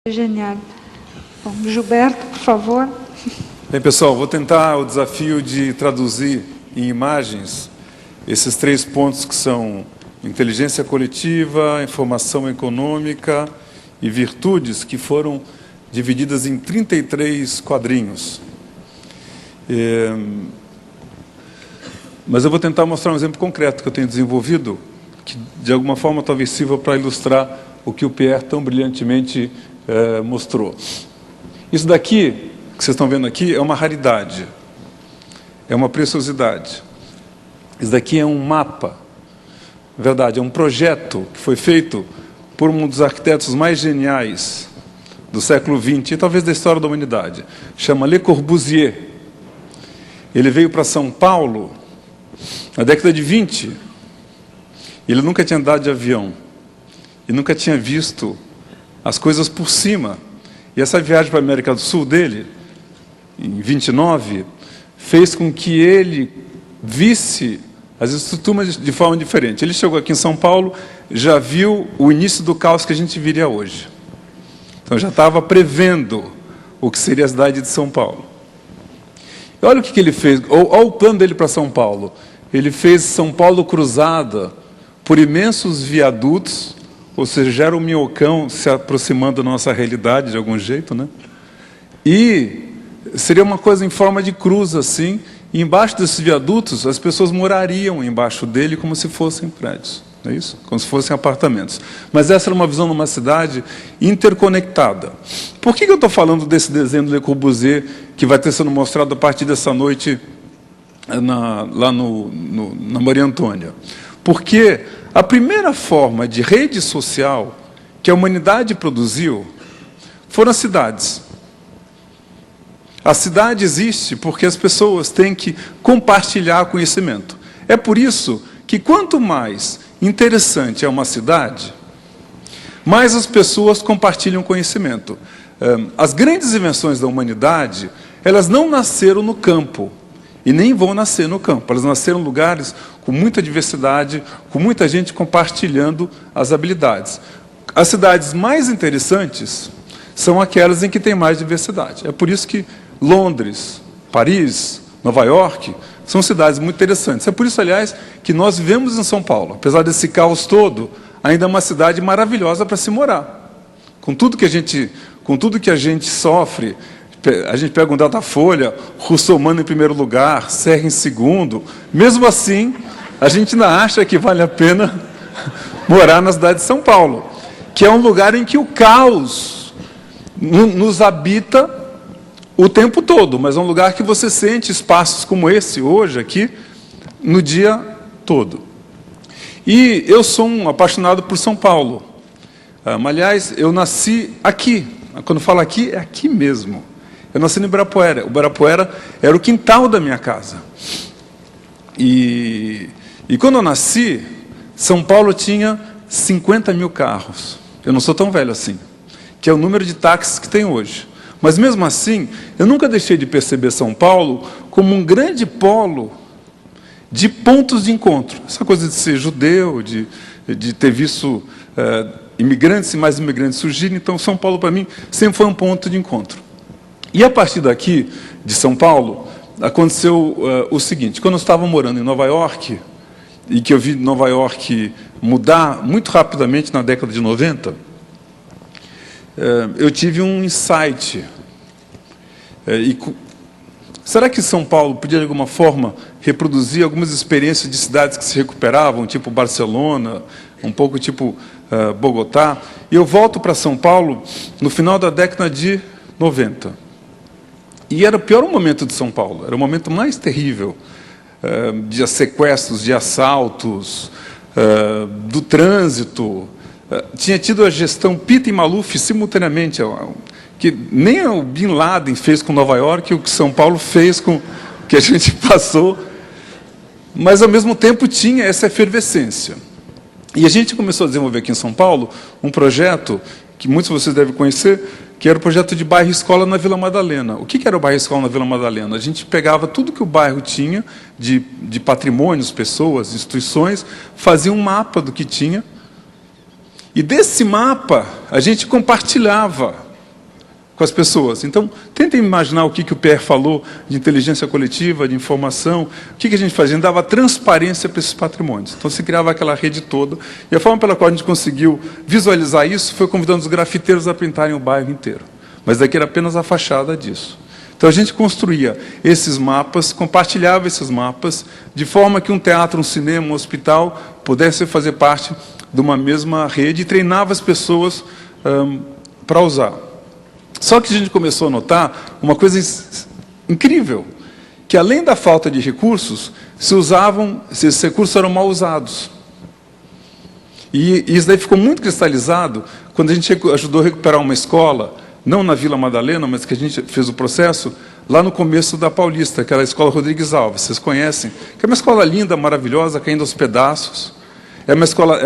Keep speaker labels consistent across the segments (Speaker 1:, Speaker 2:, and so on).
Speaker 1: Genial. Bom, Gilberto, por favor.
Speaker 2: Bem, pessoal, vou tentar o desafio de traduzir em imagens esses 3 pontos que são inteligência coletiva, informação econômica e virtudes, que foram divididas em 33 quadrinhos. Mas eu vou tentar mostrar um exemplo concreto que eu tenho desenvolvido, que de alguma forma talvez sirva para ilustrar o que o Pierre tão brilhantemente mostrou. Isso daqui, que vocês estão vendo aqui, é uma raridade, é uma preciosidade. Isso daqui é um mapa, na verdade, é um projeto que foi feito por um dos arquitetos mais geniais do século XX e talvez da história da humanidade. Chama Le Corbusier. Ele veio para São Paulo na década de 20. Ele nunca tinha andado de avião e nunca tinha visto as coisas por cima. E essa viagem para a América do Sul dele, em 29, fez com que ele visse as estruturas de forma diferente. Ele chegou aqui em São Paulo, já viu o início do caos que a gente viria hoje. Então já estava prevendo o que seria a cidade de São Paulo. E olha o que ele fez, olha o plano dele para São Paulo. Ele fez São Paulo cruzada por imensos viadutos, ou seja, já era um minhocão se aproximando da nossa realidade de algum jeito, né? E seria uma coisa em forma de cruz, assim, e embaixo desses viadutos as pessoas morariam embaixo dele como se fossem prédios, não é isso? Como se fossem apartamentos. Mas essa era uma visão de uma cidade interconectada. Por que eu estou falando desse desenho do Le Corbusier, que vai ter sendo mostrado a partir dessa noite lá na Maria Antônia? Porque a primeira forma de rede social que a humanidade produziu foram as cidades. A cidade existe porque as pessoas têm que compartilhar conhecimento. É por isso que quanto mais interessante é uma cidade, mais as pessoas compartilham conhecimento. As grandes invenções da humanidade, elas não nasceram no campo. E nem vão nascer no campo. Elas nasceram em lugares com muita diversidade, com muita gente compartilhando as habilidades. As cidades mais interessantes são aquelas em que tem mais diversidade. É por isso que Londres, Paris, Nova York são cidades muito interessantes. É por isso, aliás, que nós vivemos em São Paulo. Apesar desse caos todo, ainda é uma cidade maravilhosa para se morar. Com tudo que a gente sofre. A gente pega um Datafolha, Russomano em primeiro lugar, Serra em segundo. Mesmo assim, a gente ainda acha que vale a pena morar na cidade de São Paulo, que é um lugar em que o caos nos habita o tempo todo, mas é um lugar que você sente espaços como esse, hoje, aqui, no dia todo. E eu sou um apaixonado por São Paulo. Aliás, eu nasci aqui. Quando falo aqui, é aqui mesmo. Eu nasci no Ibirapuera. O Ibirapuera era o quintal da minha casa. E quando eu nasci, São Paulo tinha 50 mil carros. Eu não sou tão velho assim, que é o número de táxis que tem hoje. Mas, mesmo assim, eu nunca deixei de perceber São Paulo como um grande polo de pontos de encontro. Essa coisa de ser judeu, de ter visto imigrantes e mais imigrantes surgirem. Então, São Paulo, para mim, sempre foi um ponto de encontro. E a partir daqui, de São Paulo, aconteceu o seguinte. Quando eu estava morando em Nova York, e que eu vi Nova York mudar muito rapidamente na década de 90, eu tive um insight. Será que São Paulo podia, de alguma forma, reproduzir algumas experiências de cidades que se recuperavam, tipo Barcelona, um pouco tipo Bogotá? E eu volto para São Paulo no final da década de 90. E era o pior momento de São Paulo, era o momento mais terrível de sequestros, de assaltos, do trânsito. Tinha tido a gestão Pitta e Maluf simultaneamente, que nem o Bin Laden fez com Nova York, o que São Paulo fez com o que a gente passou, mas, ao mesmo tempo, tinha essa efervescência. E a gente começou a desenvolver aqui em São Paulo um projeto que muitos de vocês devem conhecer, que era o projeto de bairro-escola na Vila Madalena. O que era o bairro-escola na Vila Madalena? A gente pegava tudo que o bairro tinha, de patrimônios, pessoas, instituições, fazia um mapa do que tinha, e desse mapa a gente compartilhava com as pessoas. Então, tentem imaginar o que o Pierre falou de inteligência coletiva, de informação. O que a gente fazia? A gente dava transparência para esses patrimônios. Então, se criava aquela rede toda. E a forma pela qual a gente conseguiu visualizar isso foi convidando os grafiteiros a pintarem o bairro inteiro. Mas daqui era apenas a fachada disso. Então, a gente construía esses mapas, compartilhava esses mapas, de forma que um teatro, um cinema, um hospital pudesse fazer parte de uma mesma rede e treinava as pessoas para usar. Só que a gente começou a notar uma coisa incrível, que além da falta de recursos, esses recursos eram mal usados. E isso daí ficou muito cristalizado quando a gente ajudou a recuperar uma escola, não na Vila Madalena, mas que a gente fez o processo, lá no começo da Paulista, que era a Escola Rodrigues Alves, vocês conhecem, que é uma escola linda, maravilhosa, caindo aos Pedaços. Era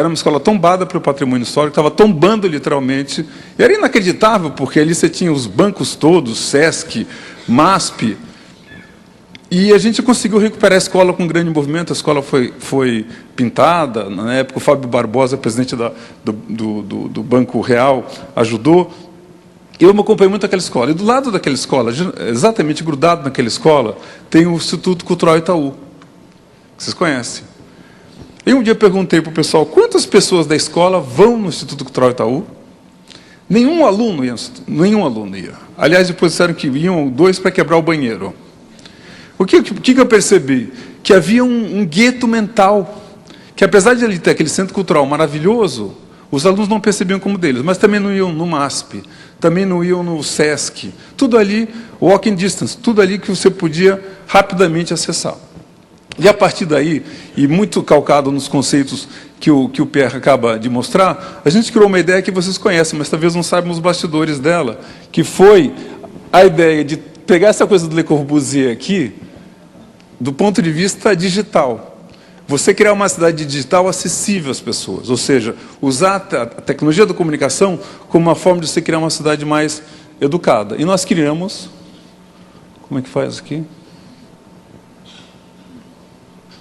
Speaker 2: uma escola tombada pelo patrimônio histórico, estava tombando literalmente. E era inacreditável, porque ali você tinha os bancos todos, SESC, MASP. E a gente conseguiu recuperar a escola com um grande movimento. A escola foi pintada. Na época, o Fábio Barbosa, presidente do Banco Real, ajudou. Eu me acompanhei muito aquela escola. E do lado daquela escola, exatamente grudado naquela escola, tem o Instituto Cultural Itaú, que vocês conhecem. E um dia perguntei para o pessoal, quantas pessoas da escola vão no Instituto Cultural Itaú? Nenhum aluno ia. Aliás, depois disseram que iam 2 para quebrar o banheiro. O que eu percebi? Que havia um gueto mental, que apesar de ele ter aquele centro cultural maravilhoso, os alunos não percebiam como deles, mas também não iam no MASP, também não iam no SESC, tudo ali, walking distance, tudo ali que você podia rapidamente acessar. E a partir daí, e muito calcado nos conceitos que o Pierre acaba de mostrar, a gente criou uma ideia que vocês conhecem, mas talvez não saibam os bastidores dela, que foi a ideia de pegar essa coisa do Le Corbusier aqui, do ponto de vista digital. Você criar uma cidade digital acessível às pessoas, ou seja, usar a tecnologia da comunicação como uma forma de você criar uma cidade mais educada. E nós criamos... Como é que faz aqui?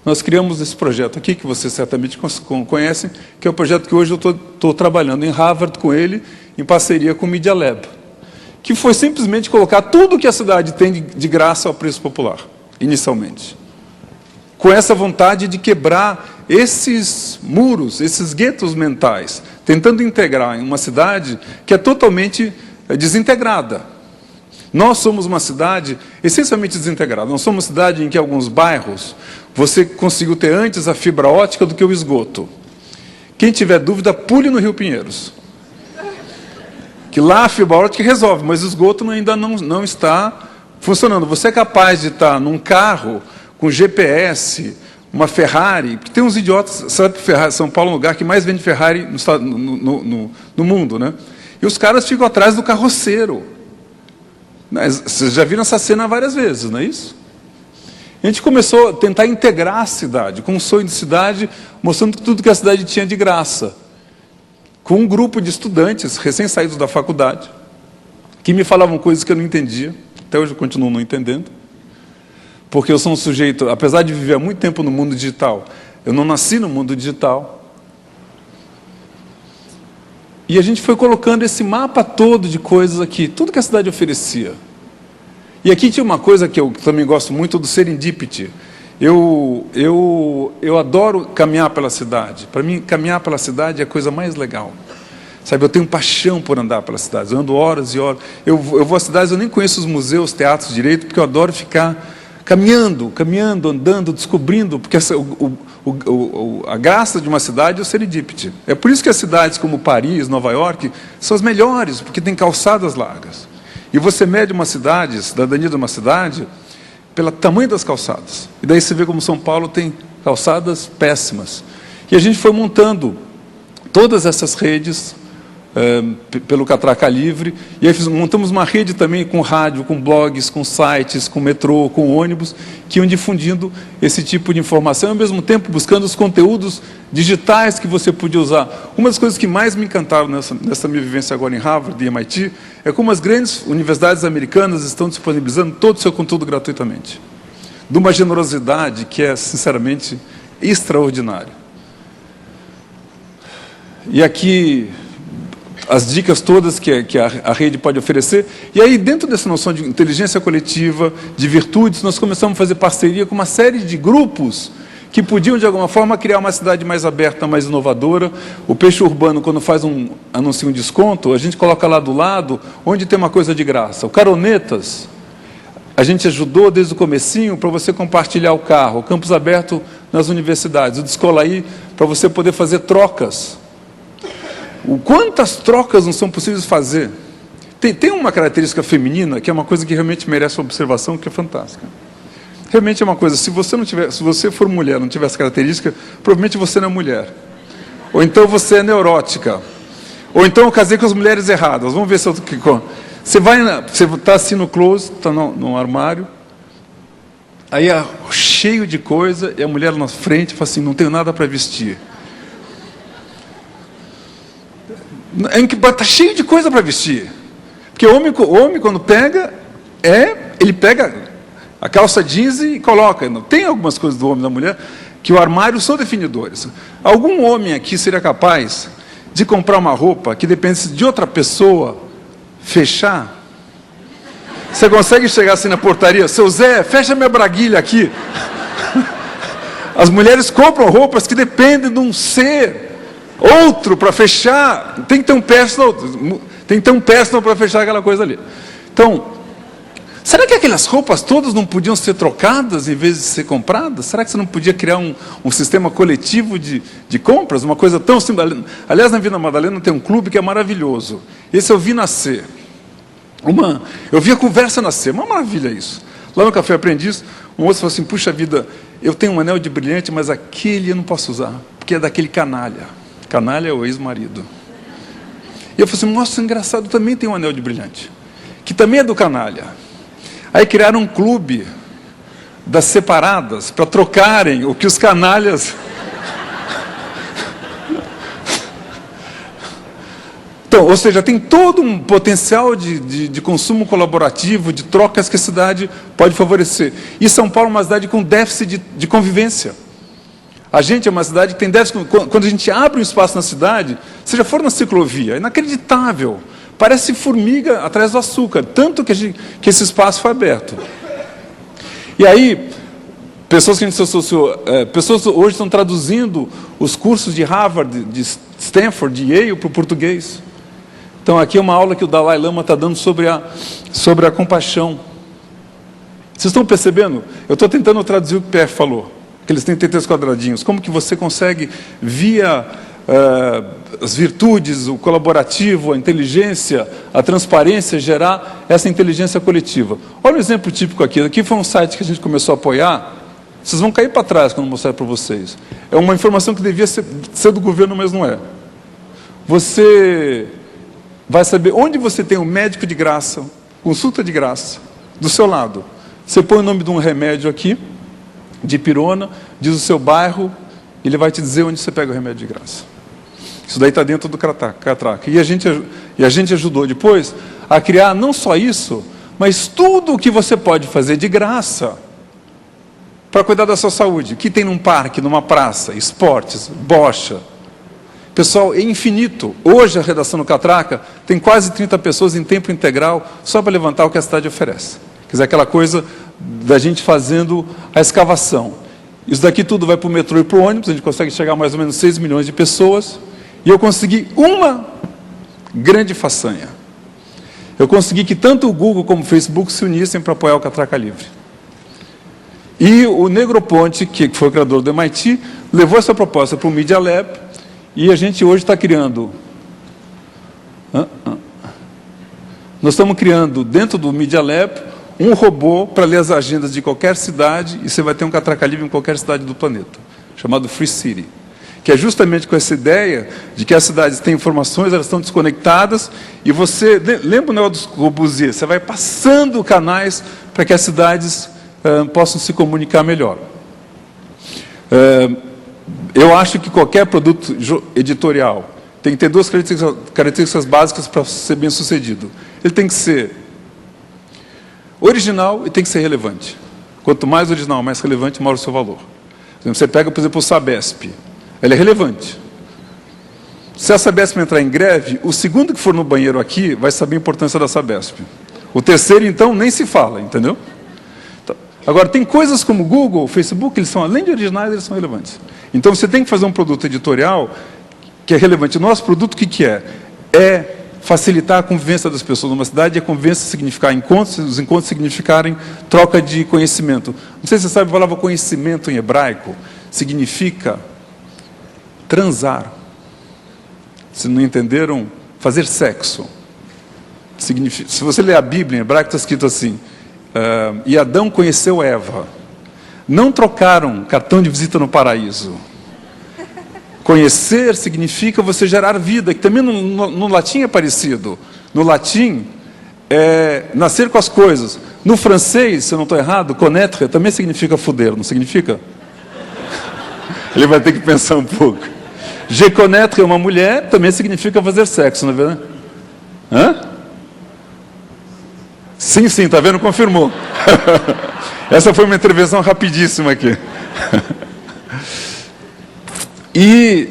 Speaker 2: Nós criamos esse projeto aqui, que vocês certamente conhecem, que é o projeto que hoje eu estou trabalhando em Harvard com ele, em parceria com o Media Lab, que foi simplesmente colocar tudo que a cidade tem de graça ao preço popular, inicialmente. Com essa vontade de quebrar esses muros, esses guetos mentais, tentando integrar em uma cidade que é totalmente desintegrada. Nós somos uma cidade essencialmente desintegrada. Nós somos uma cidade em que alguns bairros você conseguiu ter antes a fibra ótica do que o esgoto. Quem tiver dúvida, pule no Rio Pinheiros. Que lá a fibra ótica resolve, mas o esgoto ainda não está funcionando. Você é capaz de estar num carro com GPS, uma Ferrari, porque tem uns idiotas, sabe que Ferrari, São Paulo é um lugar que mais vende Ferrari no mundo, né? E os caras ficam atrás do carroceiro. Vocês já viram essa cena várias vezes, não é isso? A gente começou a tentar integrar a cidade, com um sonho de cidade, mostrando tudo que a cidade tinha de graça. Com um grupo de estudantes, recém-saídos da faculdade, que me falavam coisas que eu não entendia, até hoje eu continuo não entendendo, porque eu sou um sujeito, apesar de viver há muito tempo no mundo digital, eu não nasci no mundo digital. E a gente foi colocando esse mapa todo de coisas aqui, tudo que a cidade oferecia. E aqui tinha uma coisa que eu também gosto muito, do serendipity. Eu adoro caminhar pela cidade. Para mim, caminhar pela cidade é a coisa mais legal. Sabe, eu tenho paixão por andar pelas cidades. Eu ando horas e horas. Eu vou às cidades, eu nem conheço os museus, teatros direito, porque eu adoro ficar caminhando, andando, descobrindo, porque a graça de uma cidade é o serendipity. É por isso que as cidades como Paris, Nova York, são as melhores, porque tem calçadas largas. E você mede uma cidade, cidadania de uma cidade, pelo tamanho das calçadas. E daí você vê como São Paulo tem calçadas péssimas. E a gente foi montando todas essas redes pelo Catraca Livre, e aí montamos uma rede também com rádio, com blogs, com sites, com metrô, com ônibus, que iam difundindo esse tipo de informação, e ao mesmo tempo buscando os conteúdos digitais que você podia usar. Uma das coisas que mais me encantaram nessa minha vivência agora em Harvard e MIT, é como as grandes universidades americanas estão disponibilizando todo o seu conteúdo gratuitamente. De uma generosidade que é, sinceramente, extraordinária. E aqui, as dicas todas que a rede pode oferecer. E aí, dentro dessa noção de inteligência coletiva, de virtudes, nós começamos a fazer parceria com uma série de grupos que podiam, de alguma forma, criar uma cidade mais aberta, mais inovadora. O Peixe Urbano, quando anuncia um desconto, a gente coloca lá do lado, onde tem uma coisa de graça. O Caronetas, a gente ajudou desde o comecinho para você compartilhar o carro. O Campus Aberto nas universidades. O Descolaí, para você poder fazer trocas. Quantas trocas não são possíveis fazer? Tem uma característica feminina, que é uma coisa que realmente merece observação, que é fantástica. Realmente é uma coisa, se você for mulher, não tiver essa característica, provavelmente você não é mulher. Ou então você é neurótica. Ou então eu casei com as mulheres erradas. Vamos ver se eu... Você está assim no closet, está no armário, aí é cheio de coisa, e a mulher na frente fala assim, não tenho nada para vestir. Está cheio de coisa para vestir. Porque o homem quando pega, ele pega a calça jeans e coloca. Tem algumas coisas do homem e da mulher que o armário são definidores. Algum homem aqui seria capaz de comprar uma roupa que dependesse de outra pessoa fechar? Você consegue chegar assim na portaria, seu Zé, fecha minha braguilha aqui. As mulheres compram roupas que dependem de um ser outro para fechar. Tem que ter um personal para fechar aquela coisa ali. Então, será que aquelas roupas todas não podiam ser trocadas em vez de ser compradas? Será que você não podia criar um sistema coletivo de compras? Uma coisa tão simples. Aliás, na Vila Madalena tem um clube que é maravilhoso. Esse eu vi nascer. Eu vi a conversa nascer. Uma maravilha isso. Lá no Café Aprendiz, um moço falou assim, puxa vida, eu tenho um anel de brilhante, mas aquele eu não posso usar, porque é daquele canalha. Canalha é o ex-marido. E eu falei assim, nossa, engraçado, também tem um anel de brilhante, que também é do canalha. Aí criaram um clube das separadas para trocarem o que os canalhas... Então, ou seja, tem todo um potencial de consumo colaborativo, de trocas que a cidade pode favorecer. E São Paulo é uma cidade com déficit de convivência. A gente é uma cidade que tem déficit... Quando a gente abre um espaço na cidade, se já for na ciclovia, é inacreditável. Parece formiga atrás do açúcar, tanto que esse espaço foi aberto. E aí, pessoas que a gente se associou, pessoas hoje estão traduzindo os cursos de Harvard, de Stanford, de Yale para o português. Então, aqui é uma aula que o Dalai Lama está dando sobre a compaixão. Vocês estão percebendo? Eu estou tentando traduzir o que o Pierre falou, aqueles 33 quadradinhos. Como que você consegue, via as virtudes, o colaborativo, a inteligência, a transparência, gerar essa inteligência coletiva. Olha um exemplo típico aqui. Aqui foi um site que a gente começou a apoiar. Vocês vão cair para trás quando eu mostrar para vocês. É uma informação que devia ser do governo, mas não é. Você vai saber onde você tem um médico de graça, consulta de graça, do seu lado. Você põe o nome de um remédio aqui, de pirona, diz o seu bairro, ele vai te dizer onde você pega o remédio de graça. Isso daí está dentro do Catraca. E a gente ajudou depois a criar não só isso, mas tudo o que você pode fazer de graça para cuidar da sua saúde. Que tem num parque, numa praça, esportes, bocha. Pessoal, é infinito. Hoje a redação do Catraca tem quase 30 pessoas em tempo integral só para levantar o que a cidade oferece. Quer dizer, aquela coisa da gente fazendo a escavação. Isso daqui tudo vai para o metrô e para o ônibus, a gente consegue chegar a mais ou menos 6 milhões de pessoas. E eu consegui uma grande façanha. Eu consegui que tanto o Google como o Facebook se unissem para apoiar o Catraca Livre. E o Negroponte, que foi o criador do MIT, levou essa proposta para o Media Lab, e a gente hoje está criando... Nós estamos criando, dentro do Media Lab, um robô para ler as agendas de qualquer cidade, e você vai ter um Catraca Livre em qualquer cidade do planeta, chamado Free City. Que é justamente com essa ideia de que as cidades têm informações, elas estão desconectadas, e você... Lembra o negócio dos Corbusier? Você vai passando canais para que as cidades possam se comunicar melhor. Eu acho que qualquer produto editorial tem que ter duas características básicas para ser bem sucedido. Ele tem que ser original e tem que ser relevante. Quanto mais original, mais relevante, maior o seu valor. Você pega, por exemplo, o Sabesp. Ele é relevante. Se a Sabesp entrar em greve, o segundo que for no banheiro aqui vai saber a importância da Sabesp. O terceiro, então, nem se fala, entendeu? Agora, tem coisas como Google, Facebook, eles são, além de originais, eles são relevantes. Então, você tem que fazer um produto editorial que é relevante. O nosso produto, o que é? É facilitar a convivência das pessoas numa cidade, e a convivência significar encontros, os encontros significarem troca de conhecimento. Não sei se você sabe, a palavra conhecimento em hebraico significa transar. Se não entenderam, fazer sexo. Significa, se você ler a Bíblia em hebraico, está escrito assim, e Adão conheceu Eva. Não trocaram cartão de visita no paraíso. Conhecer significa você gerar vida, que também no latim é parecido. No latim, é nascer com as coisas. No francês, se eu não estou errado, connaître também significa foder, não significa? Ele vai ter que pensar um pouco. Je connaître uma mulher também significa fazer sexo, não é verdade? Hã? Sim, está vendo? Confirmou. Essa foi uma intervenção rapidíssima aqui. E,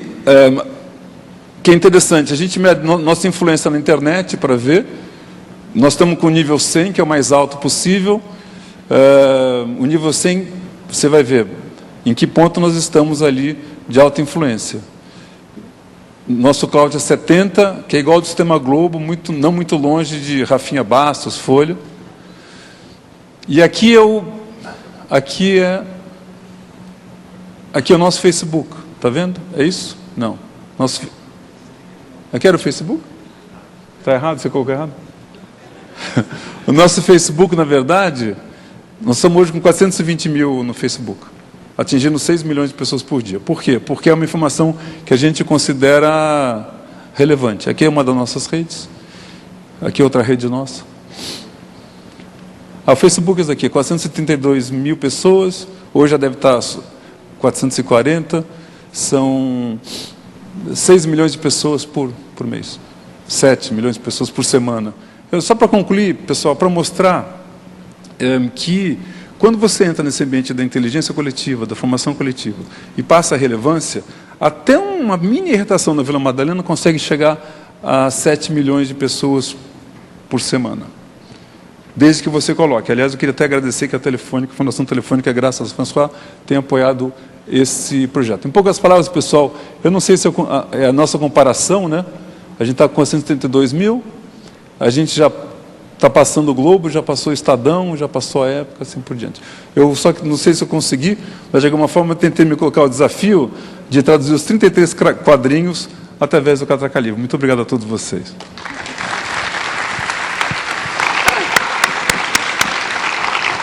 Speaker 2: que é interessante, a gente mede nossa influência na internet para ver. Nós estamos com o nível 100, que é o mais alto possível. O nível 100, você vai ver em que ponto nós estamos ali de alta influência. Nosso cloud é 70, que é igual ao do Sistema Globo, não muito longe de Rafinha Bastos, Folha. E aqui é o nosso Facebook. Está vendo? É isso? Não. Aqui era o Facebook? Está errado? Você colocou errado? O nosso Facebook, na verdade, nós estamos hoje com 420 mil no Facebook, atingindo 6 milhões de pessoas por dia. Por quê? Porque é uma informação que a gente considera relevante. Aqui é uma das nossas redes, aqui é outra rede nossa. O Facebook é isso aqui, 432 mil pessoas, hoje já deve estar 440, são 6 milhões de pessoas por mês, 7 milhões de pessoas por semana. Só para concluir, pessoal, para mostrar que quando você entra nesse ambiente da inteligência coletiva, da formação coletiva, e passa a relevância, até uma mini irritação na Vila Madalena consegue chegar a 7 milhões de pessoas por semana. Desde que você coloque. Aliás, eu queria até agradecer que a Fundação Telefônica, graças a François, tem apoiado esse projeto. Em poucas palavras, pessoal, eu não sei se é a nossa comparação, né? A gente está com 432 mil, a gente já está passando o Globo, já passou o Estadão, já passou a Época, assim por diante. Eu só que não sei se eu consegui, mas de alguma forma eu tentei me colocar o desafio de traduzir os 33 quadrinhos através do Catraca Livre. Muito obrigado a todos vocês.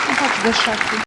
Speaker 1: Não pode deixar aqui.